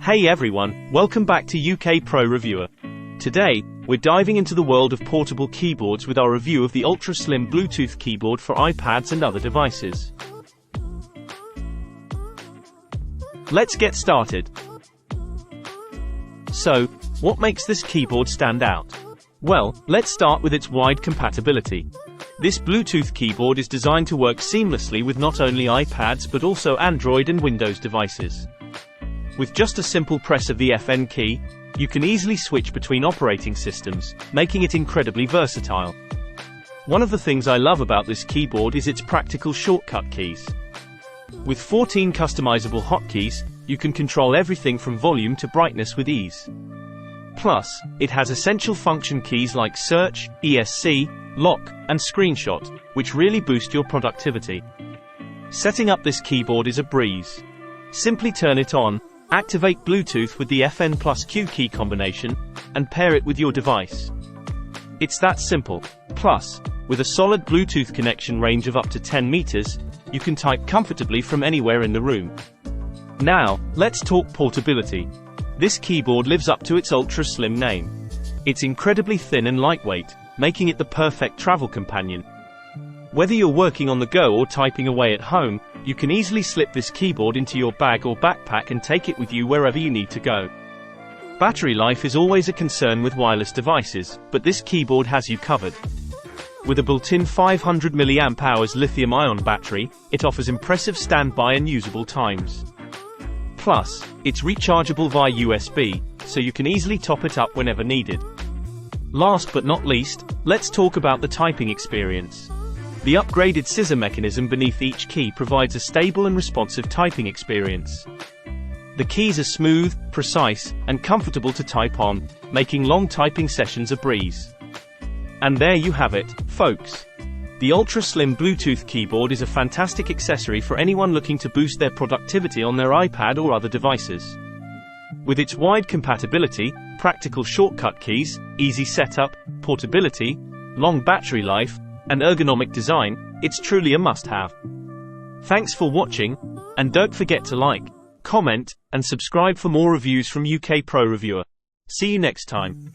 Hey everyone, welcome back to UK Pro Reviewer. Today, we're diving into the world of portable keyboards with our review of the Ultra-Slim Bluetooth Keyboard for iPads and other devices. Let's get started. So, what makes this keyboard stand out? Well, let's start with its wide compatibility. This Bluetooth keyboard is designed to work seamlessly with not only iPads but also Android and Windows devices. With just a simple press of the FN key, you can easily switch between operating systems, making it incredibly versatile. One of the things I love about this keyboard is its practical shortcut keys. With 14 customizable hotkeys, you can control everything from volume to brightness with ease. Plus, it has essential function keys like Search, ESC, Lock, and Screenshot, which really boost your productivity. Setting up this keyboard is a breeze. Simply turn it on, activate Bluetooth with the FN plus Q key combination, and pair it with your device. It's that simple. Plus, with a solid Bluetooth connection range of up to 10 meters, you can type comfortably from anywhere in the room. Now, let's talk portability. This keyboard lives up to its ultra-slim name. It's incredibly thin and lightweight, making it the perfect travel companion. Whether you're working on the go or typing away at home, you can easily slip this keyboard into your bag or backpack and take it with you wherever you need to go. Battery life is always a concern with wireless devices, but this keyboard has you covered. With a built-in 500 mAh lithium-ion battery, it offers impressive standby and usable times. Plus, it's rechargeable via USB, so you can easily top it up whenever needed. Last but not least, let's talk about the typing experience. The upgraded scissor mechanism beneath each key provides a stable and responsive typing experience. The keys are smooth, precise, and comfortable to type on, making long typing sessions a breeze. And there you have it, folks. The Ultra-Slim Bluetooth keyboard is a fantastic accessory for anyone looking to boost their productivity on their iPad or other devices. With its wide compatibility, practical shortcut keys, easy setup, portability, long battery life, and ergonomic design, it's truly a must-have. Thanks for watching, and don't forget to like, comment, and subscribe for more reviews from UK Pro Reviewer. See you next time.